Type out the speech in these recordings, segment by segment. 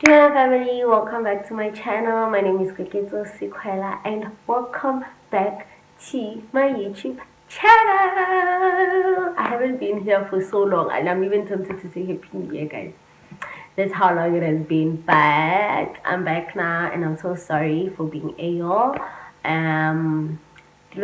Dumelang Family, welcome back to my channel. My name is Koketso Sekhwela and welcome back to my YouTube channel. I haven't been here for so long and I'm even tempted to say Happy New Year, guys. That's how long it has been, but I'm back now and I'm so sorry for being ill. Guys. And we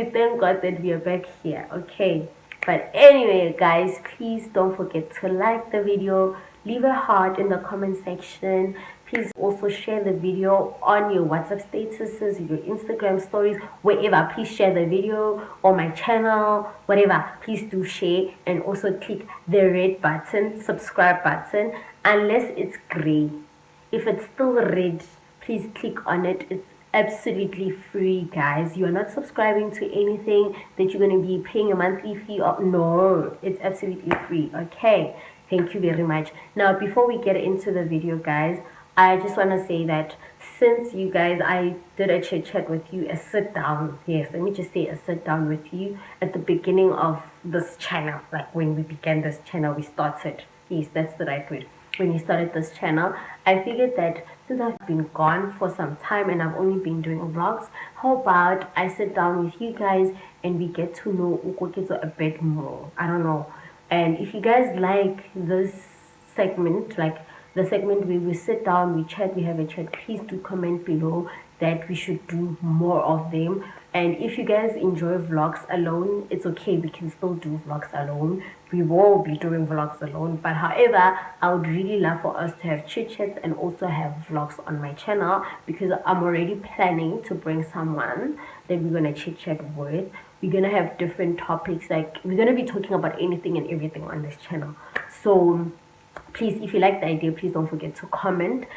thank God that we are back here, okay? But anyway, guys, please don't forget to like the video, leave a heart in the comment section. Please also share the video on your WhatsApp statuses, your Instagram stories, wherever. Please share the video on my channel, whatever. Please do share and also click the red button, subscribe button, unless it's gray. If it's still red, please click on it. It's absolutely free, guys. You are not subscribing to anything that you're going to be paying a monthly fee of. No, it's absolutely free. Okay, thank you very much. Now before we get into the video, guys, I just want to say that since you guys, I did a chit chat with you, a sit down, yes, let me just say a sit down with you at the beginning of this channel. Like when we began this channel, we started, yes, that's the right word, when we started this channel. I figured that since I've been gone for some time and I've only been doing vlogs, how about I sit down with you guys and we get to know Koketso a bit more. I don't know. And if you guys like this segment, like the segment where we sit down, we chat, we have a chat, please do comment below that we should do more of them. And if you guys enjoy vlogs alone, it's okay, we can still do vlogs alone. We will be doing vlogs alone, but however, I would really love for us to have chit chats and also have vlogs on my channel, because I'm already planning to bring someone that we're gonna chit chat with. We're gonna have different topics, like we're gonna be talking about anything and everything on this channel. So please, if you like the idea, please don't forget to comment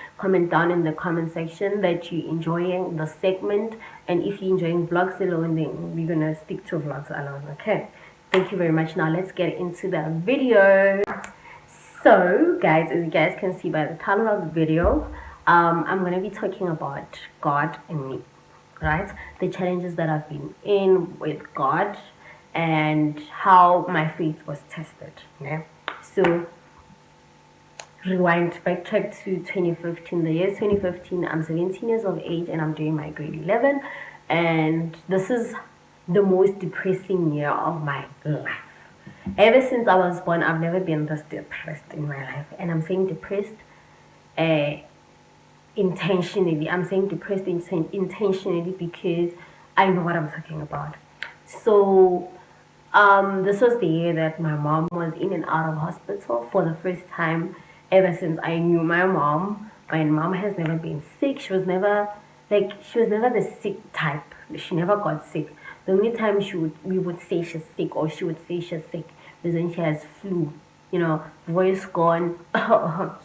down in the comment section that you're enjoying the segment, and if you're enjoying vlogs alone, then we're gonna stick to vlogs alone. Okay, thank you very much. Now let's get into the video. So guys, as you guys can see by the title of the video, I'm gonna be talking about God and me, right? The challenges that I've been in with God and how my faith was tested. Yeah, so rewind, backtrack to 2015. The year 2015, I'm 17 years of age and I'm doing my grade 11, and this is the most depressing year of my life. Ever since I was born, I've never been this depressed in my life. And I'm saying depressed intentionally. I'm saying depressed intentionally because I know what I'm talking about. So this was the year that my mom was in and out of hospital for the first time ever since I knew my mom. My mom has never been sick. She was never the sick type. She never got sick. The only time we would say she's sick, or she would say she's sick, is when she has flu. You know, voice gone,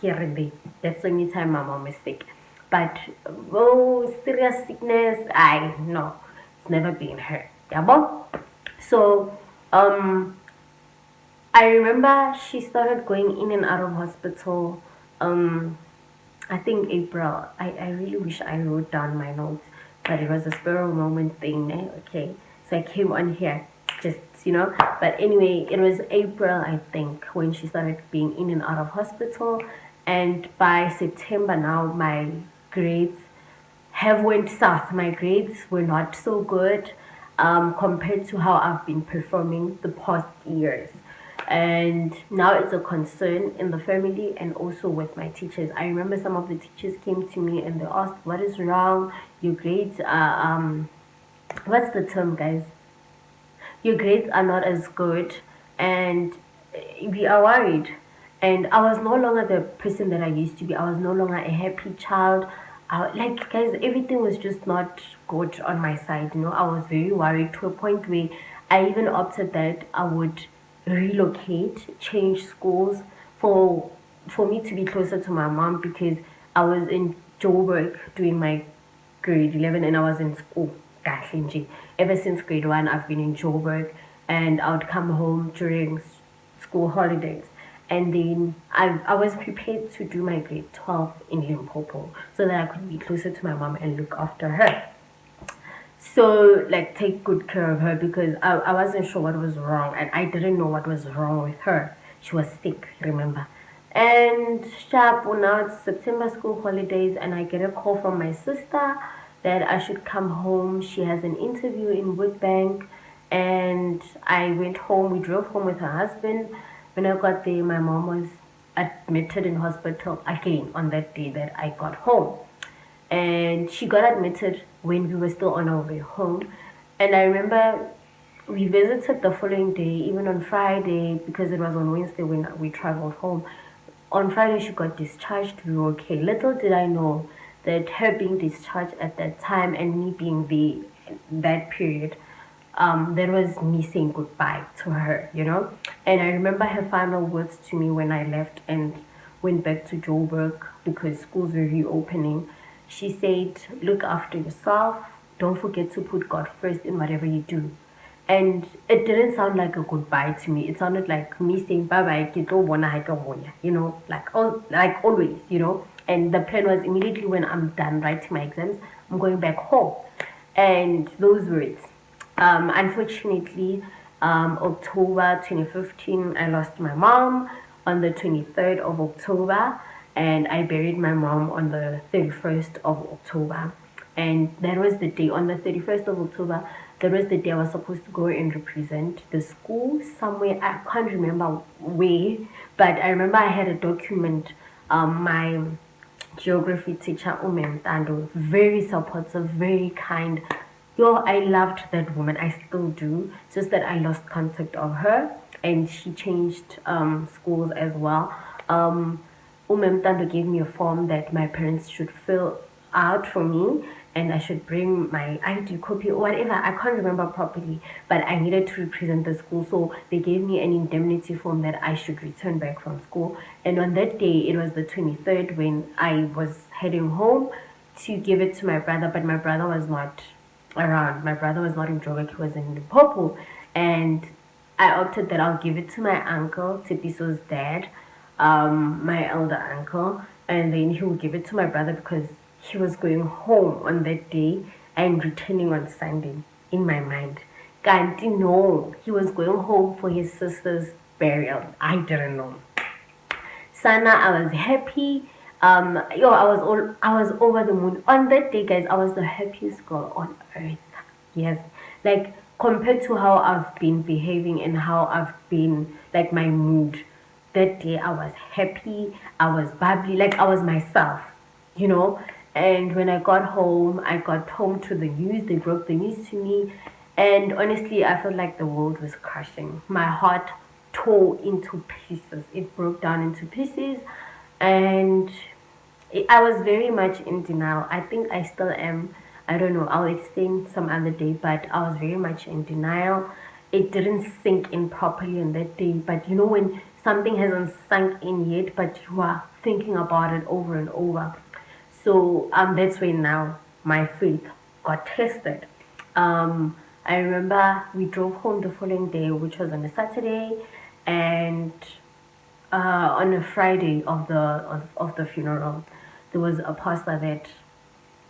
here and there. That's the only time my mom is sick. But serious sickness, I know it's never been her. Yeah, so I remember she started going in and out of hospital, I think April. I really wish I wrote down my notes, but it was a spur of moment thing, eh? Okay, so I came on here just, you know. But anyway, it was April, I think, when she started being in and out of hospital, and by September now, my grades have went south. My grades were not so good compared to how I've been performing the past years. And now it's a concern in the family and also with my teachers. I remember some of the teachers came to me and they asked, what is wrong? Your grades are what's the term, guys? Your grades are not as good, and we are worried. And I was no longer the person that I used to be. I was no longer a happy child. Like, guys, everything was just not good on my side, you know. I was very worried to a point where I even opted that I would relocate, change schools for me to be closer to my mom, because I was in Joburg doing my grade 11 and I was in school. Ever since grade 1, I've been in Joburg, and I would come home during school holidays. And then I was prepared to do my grade 12 in Limpopo so that I could be closer to my mom and look after her. So like take good care of her, because I wasn't sure what was wrong, and I didn't know what was wrong with her. She was sick, remember. And sharp, well, now it's September school holidays, and I get a call from my sister that I should come home. She has an interview in Woodbank. And I went home. We drove home with her husband. When I got there, my mom was admitted in hospital again on that day that I got home. And she got admitted when we were still on our way home. And I remember we visited the following day, even on Friday, because it was on Wednesday when we traveled home. On Friday, she got discharged. We were okay. Little did I know that her being discharged at that time and me being there that period, there was me saying goodbye to her, you know. And I remember her final words to me when I left and went back to Joburg because schools were reopening. She said, look after yourself. Don't forget to put God first in whatever you do. And it didn't sound like a goodbye to me. It sounded like me saying bye bye, you know, like always, you know. And the plan was immediately when I'm done writing my exams, I'm going back home. And those words, unfortunately, October 2015, I lost my mom on the 23rd of October, and I buried my mom on the 31st of October. And that was the day, on the 31st of October, that was the day I was supposed to go and represent the school somewhere. I can't remember where, but I remember I had a document. My geography teacher, Tando, very supportive, very kind. Yo, I loved that woman. I still do. Just that I lost contact of her, and she changed schools as well. Tando gave me a form that my parents should fill out for me, and I should bring my ID copy or whatever. I can't remember properly, but I needed to represent the school, so they gave me an indemnity form that I should return back from school. And on that day, it was the 23rd, when I was heading home to give it to my brother, but my brother was not around. My brother was not in Joburg, he was in Limpopo, and I opted that I'll give it to my uncle, Tipiso's dad, my elder uncle, and then he will give it to my brother because he was going home on that day and returning on Sunday. In my mind, Kanti, no, he was going home for his sister's burial. I didn't know. Sana, I was happy. I was over the moon on that day, guys. I was the happiest girl on earth. Yes, like compared to how I've been behaving and how I've been, like, my mood. That day I was happy. I was bubbly, like I was myself, you know. And when I got home to the news. They broke the news to me, and honestly, I felt like the world was crashing. My heart tore into pieces. It broke down into pieces, and I was very much in denial. I think I still am. I don't know. I'll explain some other day, but I was very much in denial. It didn't sink in properly on that day. But you know, when something hasn't sunk in yet, but you are thinking about it over and over. So that's when now my faith got tested. I remember we drove home the following day, which was on a Saturday, and on a Friday of the funeral, there was a pastor that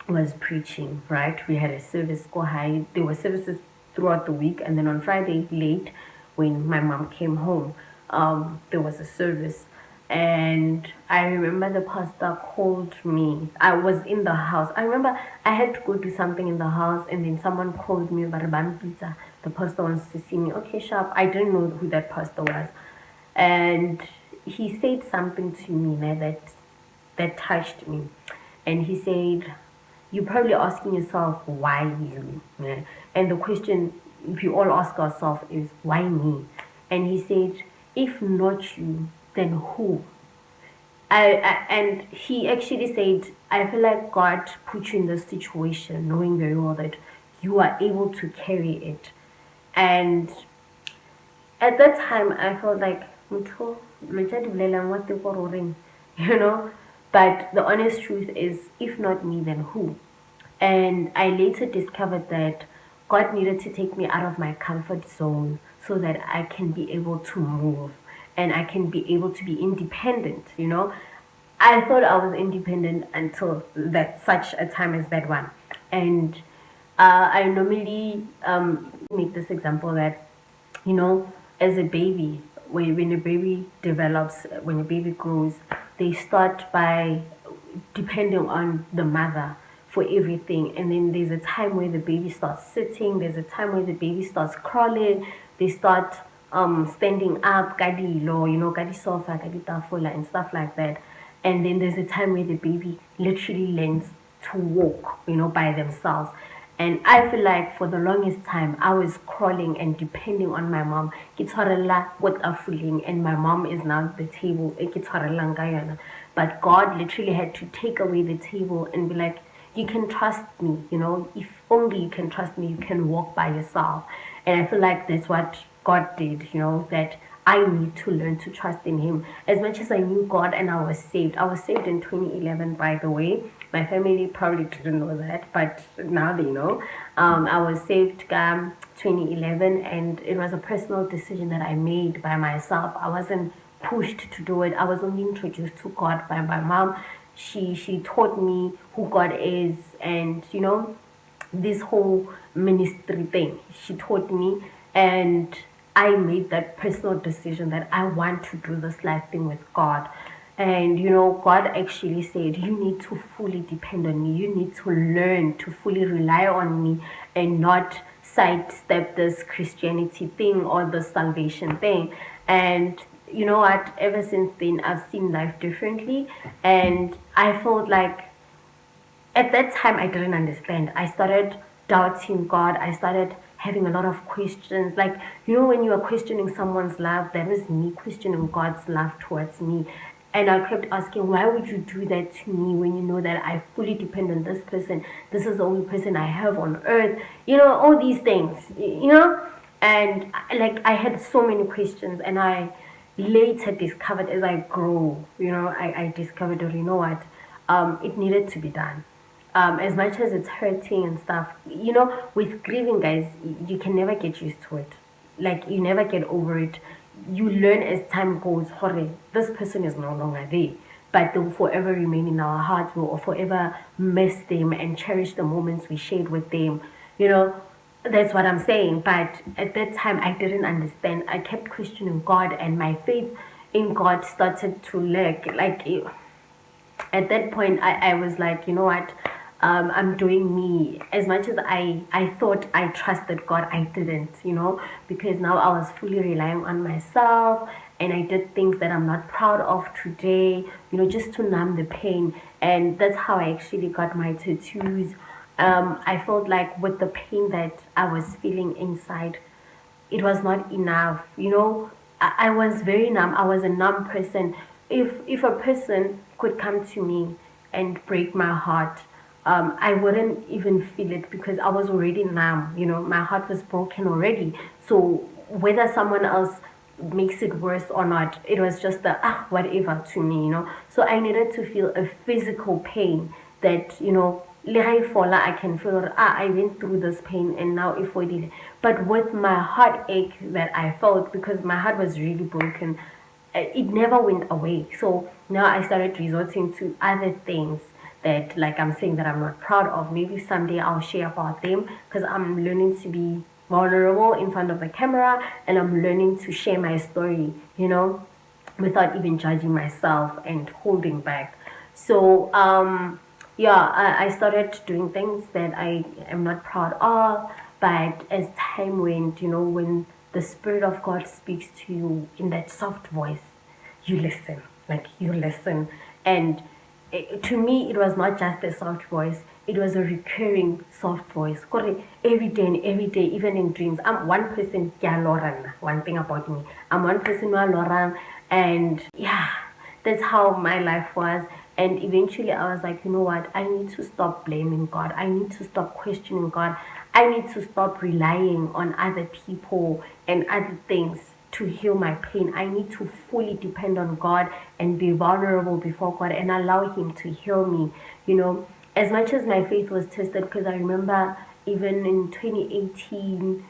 was preaching. Right, we had a service go high. There were services throughout the week, and then on Friday late, when my mom came home, there was a service. And I remember the pastor called me. I was in the house. I remember I had to go do something in the house, and then someone called me, Baraban Pizza. The pastor wants to see me. Okay, sharp. I didn't know who that pastor was. And he said something to me that touched me. And he said, you're probably asking yourself, why you? Yeah. And the question we all ask ourselves is, why me? And he said, if not you, then who? And he actually said, I feel like God put you in this situation knowing very well that you are able to carry it. And at that time, I felt like, you know, but the honest truth is, if not me, then who? And I later discovered that God needed to take me out of my comfort zone so that I can be able to move and I can be able to be independent, you know. I thought I was independent until that such a time as that one. And I normally make this example that, you know, as a baby, when a baby develops, when a baby grows, they start by depending on the mother for everything. And then there's a time where the baby starts sitting, there's a time where the baby starts crawling, they start standing up, kadilo, you know, kadi sofa, kadi tafula, and stuff like that. And then there's a time where the baby literally learns to walk, you know, by themselves. And I feel like for the longest time, I was crawling and depending on my mom. And my mom is now at the table. But God literally had to take away the table and be like, you can trust me, you know, if only you can trust me, you can walk by yourself. And I feel like that's what God did, you know, that I need to learn to trust in Him. As much as I knew God and I was saved in 2011, by the way. My family probably didn't know that, but now they know. I was saved 2011, and it was a personal decision that I made by myself. I wasn't pushed to do it. I was only introduced to God by my mom. She taught me who God is, and you know, this whole ministry thing. She taught me, and I made that personal decision that I want to do this life thing with God. And you know, God actually said, you need to fully depend on me. You need to learn to fully rely on me and not sidestep this Christianity thing or the salvation thing. And you know what? Ever since then, I've seen life differently. And I felt like at that time I didn't understand. I started doubting God. I started having a lot of questions. Like, you know, when you are questioning someone's love, that was me questioning God's love towards me. And I kept asking, why would you do that to me when you know that I fully depend on this person? This is the only person I have on earth. You know, all these things, you know? And like, I had so many questions, and I later discovered as I grew, you know, I discovered that, you know what, it needed to be done. As much as it's hurting and stuff, you know, with grieving, guys, you can never get used to it. Like, you never get over it. You learn as time goes, hore, this person is no longer there, but they'll forever remain in our hearts. We'll forever miss them and cherish the moments we shared with them. You know, that's what I'm saying. But at that time, I didn't understand. I kept questioning God, and my faith in God started to lack. Like, at that point, I was like, you know what, I'm doing me. As much as I thought I trusted God, I didn't, you know, because now I was fully relying on myself, and I did things that I'm not proud of today, you know, just to numb the pain. And that's how I actually got my tattoos. I felt like with the pain that I was feeling inside, it was not enough, you know. I was very numb. I was a numb person. If a person could come to me and break my heart, I wouldn't even feel it because I was already numb. You know, my heart was broken already. So whether someone else makes it worse or not, it was just the whatever to me, you know. So I needed to feel a physical pain that, you know, I can feel I went through this pain, and now if I did. But with my heartache that I felt, because my heart was really broken, it never went away. So now I started resorting to other things that, like I'm saying, that I'm not proud of. Maybe someday I'll share about them, because I'm learning to be vulnerable in front of the camera, and I'm learning to share my story, you know, without even judging myself and holding back. So yeah, I started doing things that I am not proud of. But as time went, you know, when the Spirit of God speaks to you in that soft voice, you listen. Like, you listen. And to me, it was not just a soft voice, it was a recurring soft voice. Every day and every day, even in dreams. I'm one person, one thing about me. I'm one person, and yeah, that's how my life was. And eventually I was like, you know what, I need to stop blaming God. I need to stop questioning God. I need to stop relying on other people and other things to heal my pain. I need to fully depend on God and be vulnerable before God and allow Him to heal me. You know, as much as my faith was tested, because I remember even in 2018,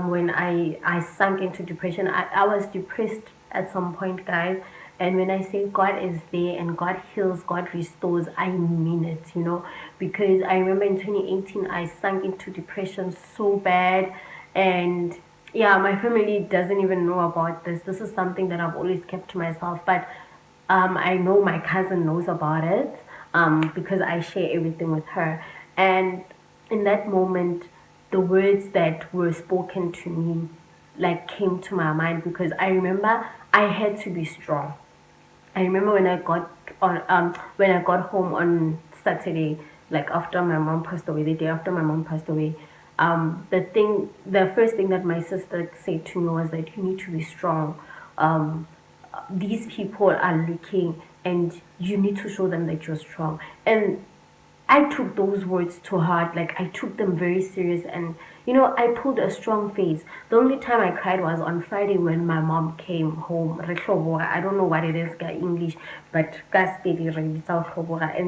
when I sunk into depression, I was depressed at some point, guys. And when I say God is there and God heals, God restores, I mean it, you know, because I remember in 2018 I sank into depression so bad. And yeah, my family doesn't even know about this. This is something that I've always kept to myself, but I know my cousin knows about it, because I share everything with her. And in that moment, the words that were spoken to me like came to my mind, because I remember I had to be strong. I remember when I got home on Saturday, like after my mom passed away, the day after my mom passed away, the first thing that my sister said to me was that you need to be strong. These people are looking, and you need to show them that you're strong. And I took those words to heart, like I took them very serious, and you know, I pulled a strong face. The only time I cried was on Friday when my mom came home. I don't know what it is in English, but and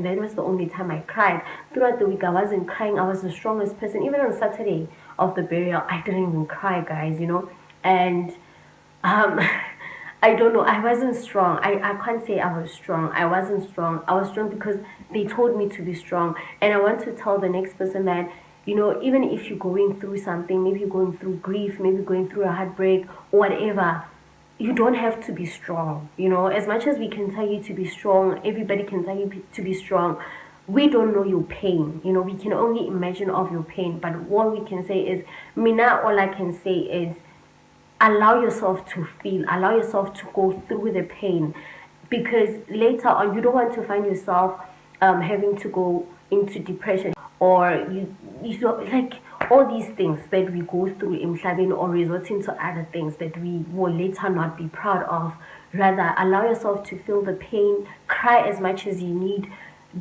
that was the only time I cried. Throughout the week I wasn't crying. I was the strongest person. Even on Saturday of the burial, I didn't even cry, guys, you know. And um I don't know, I wasn't strong. I can't say I was strong. I wasn't strong. I was strong because they told me to be strong. And I want to tell the next person that, you know, even if you're going through something, maybe you're going through grief, maybe going through a heartbreak or whatever, you don't have to be strong. You know, as much as we can tell you to be strong, everybody can tell you to be strong, we don't know your pain. You know, we can only imagine of your pain. But what we can say is, Mina, all I can say is, allow yourself to feel, allow yourself to go through the pain, because later on you don't want to find yourself having to go into depression, or you know, like all these things that we go through in Mhlabeni, or resorting to other things that we will later not be proud of. Rather, allow yourself to feel the pain, cry as much as you need,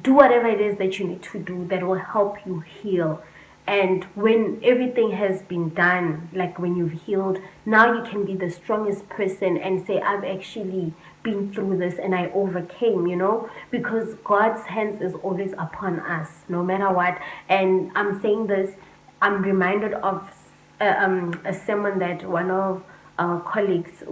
do whatever it is that you need to do that will help you heal. And when everything has been done, like when you've healed, now you can be the strongest person and say, I've actually been through this and I overcame, you know, because God's hands is always upon us, no matter what. And I'm saying this, I'm reminded of a sermon that one of our colleagues,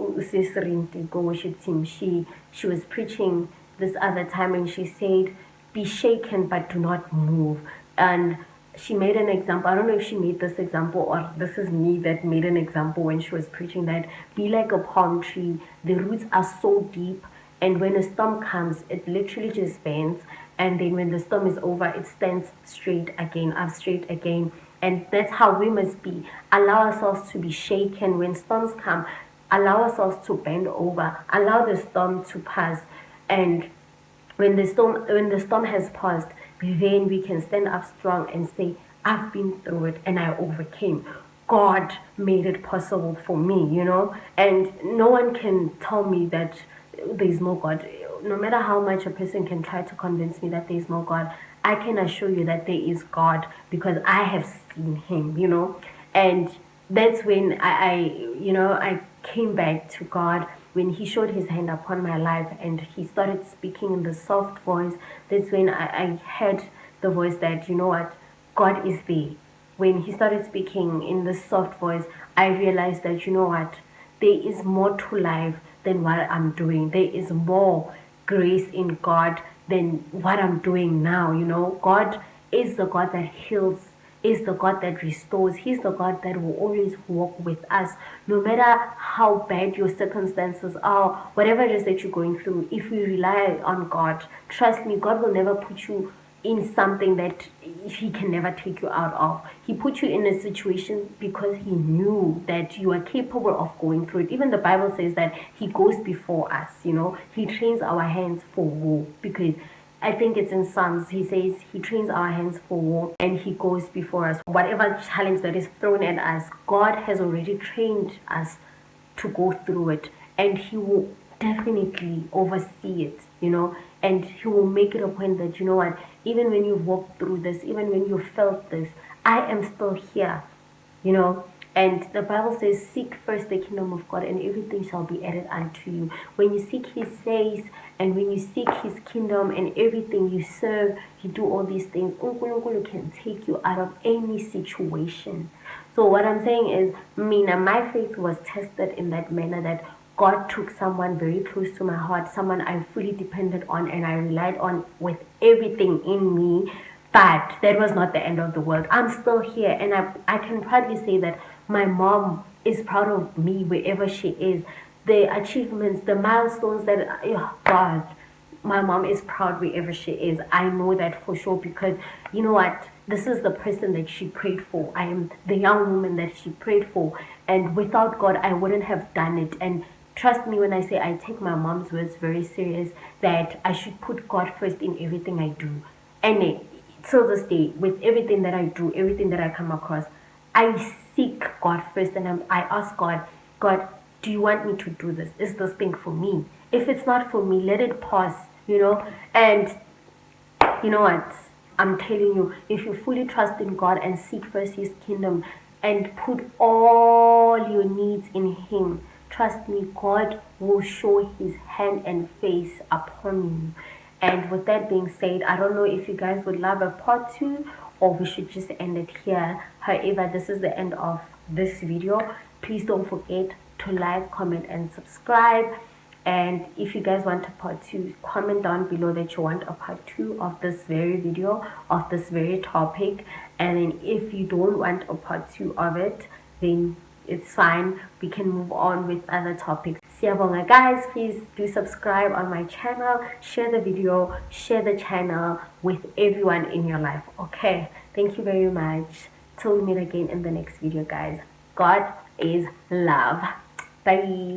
she was preaching this other time, and she said, be shaken but do not move. And she made an example. I don't know if she made this example or this is me that made an example when she was preaching, that be like a palm tree. The roots are so deep, and when a storm comes, it literally just bends. And then when the storm is over, it stands straight again, up straight again. And that's how we must be. Allow ourselves to be shaken when storms come. Allow ourselves to bend over. Allow the storm to pass. And when the storm has passed, then we can stand up strong and say, I've been through it and I overcame. God made it possible for me, you know. And no one can tell me that there's no God. No matter how much a person can try to convince me that there's no God, I can assure you that there is God, because I have seen him, you know. And that's when I came back to God, when he showed his hand upon my life and he started speaking in the soft voice. That's when I heard the voice that, you know what, God is there. When he started speaking in the soft voice, I realized that, you know what, there is more to life than what I'm doing. There is more grace in God than what I'm doing now, you know. God is the God that heals, is the God that restores. He's the God that will always walk with us, no matter how bad your circumstances are, whatever it is that you're going through. If you rely on God, trust me, God will never put you in something that he can never take you out of. He put you in a situation because he knew that you are capable of going through it. Even the Bible says that he goes before us, you know. He trains our hands for war, because I think it's in Psalms, he says he trains our hands for war and he goes before us. Whatever challenge that is thrown at us, God has already trained us to go through it, and he will definitely oversee it, you know. And he will make it a point that, you know what, even when you've walked through this, even when you felt this, I am still here, you know. And the Bible says, seek first the kingdom of God and everything shall be added unto you. When you seek his face and when you seek his kingdom and everything you serve, you do all these things, uNkulunkulu can take you out of any situation. So what I'm saying is, Mina, my faith was tested in that manner, that God took someone very close to my heart, someone I fully depended on and I relied on with everything in me. But that was not the end of the world. I'm still here, and I can proudly say that my mom is proud of me wherever she is. The achievements, the milestones that, oh God, my mom is proud wherever she is. I know that for sure, because you know what? This is the person that she prayed for. I am the young woman that she prayed for. And without God, I wouldn't have done it. And trust me when I say I take my mom's words very serious, that I should put God first in everything I do. And till this day, with everything that I do, everything that I come across, I seek God first, and I ask God, God, do you want me to do this? Is this thing for me? If it's not for me, let it pass, you know? And you know what? I'm telling you, if you fully trust in God and seek first His kingdom and put all your needs in Him, trust me, God will show His hand and face upon you. And with that being said, I don't know if you guys would love a part 2 or we should just end it here. However, this is the end of this video. Please don't forget to like, comment, and subscribe. And if you guys want a part 2, comment down below that you want a part 2 of this very video, of this very topic. And then if you don't want a part 2 of it, then it's fine, we can move on with other topics. Siyabonga guys, please do subscribe on my channel, share the video, share the channel with everyone in your life. Okay, thank you very much. Till we meet again in the next video guys. God is love. Bye.